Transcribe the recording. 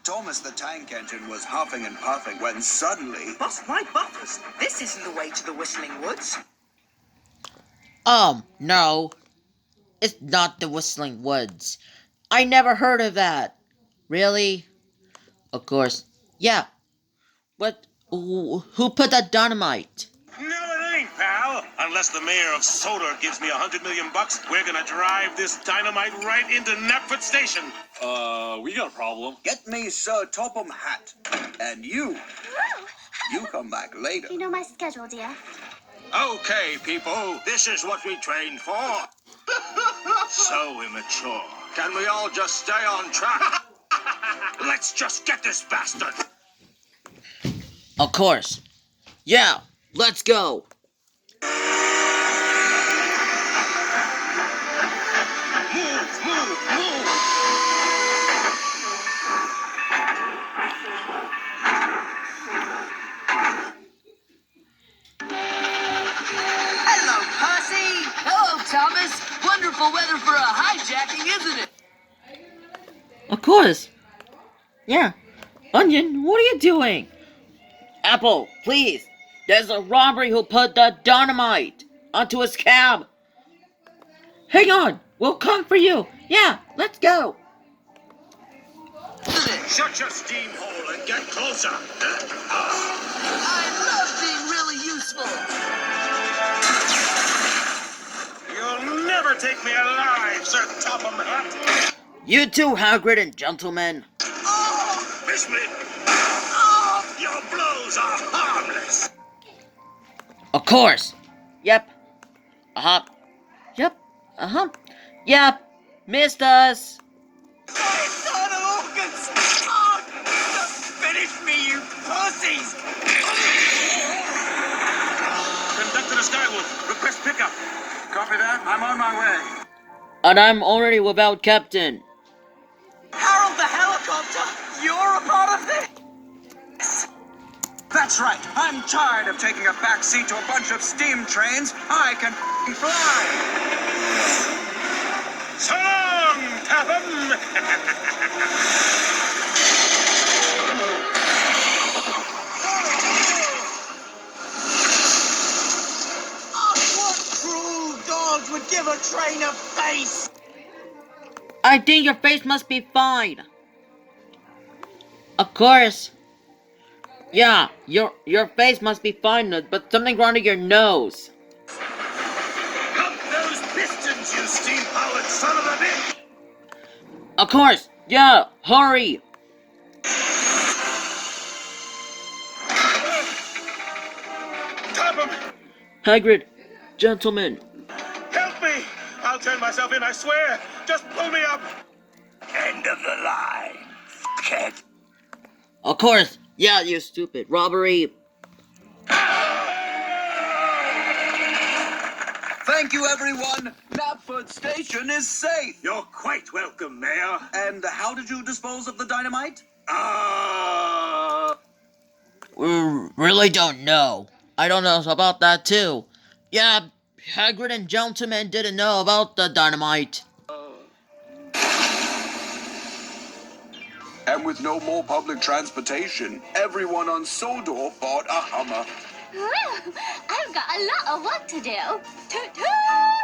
Thomas the Tank Engine was huffing and puffing when suddenly... Bust my buffers! This isn't the way to the Whistling Woods. No. It's not the Whistling Woods. I never heard of that. Really? Of course. Yeah. But who put that dynamite? No, it ain't, pal. Unless the mayor of Sodor gives me $100 million, we're gonna drive this dynamite right into Knapford Station. We got a problem. Get me Sir Topham hat. And you come back later. You know my schedule, dear. Okay, people, this is what we trained for. So immature. Can we all just stay on track? Let's just get this bastard. Of course. Yeah, let's go. Move. Hello, Percy! Hello, Thomas. Wonderful weather for a hijacking, isn't it? Of course. Yeah. Onion, what are you doing? Apple, please. There's a robbery who put the dynamite onto his cab. Hang on. We'll come for you. Yeah, let's go. Shut your steam hole and get closer. I love being really useful. You'll never take me alive, Sir Topham Hat. You too, Hagrid and gentlemen. Oh, miss me. Oh, your blows are harmless. Of course. Yep. Uh-huh. Yep. Uh-huh. Yep. Missed us. Internal organs! Oh, just finish me, you pussies! Conductor to Skywood, request pickup. Copy that. I'm on my way. And I'm already without Captain. Harold the helicopter! You're a part of this? That's right. I'm tired of taking a back seat to a bunch of steam trains. I can fly. So long, Topham. What cruel dogs would give a train a face? I think your face must be fine. Of course. Yeah, your face must be fine, but something wrong with your nose. Pump those pistons, you steam-powered son of a bitch. Of course. Yeah, hurry. Topham, Hagrid, gentlemen. help me. I'll turn myself in, I swear. Just pull me up. End of the line, kid. Of course. Yeah, you stupid. Robbery. Thank you, everyone. Knapford Station is safe. You're quite welcome, Mayor. And how did you dispose of the dynamite? We really don't know. I don't know about that too. Yeah, Hagrid and gentlemen didn't know about the dynamite. And with no more public transportation, everyone on Sodor bought a Hummer. Well, I've got a lot of work to do. Toot toot!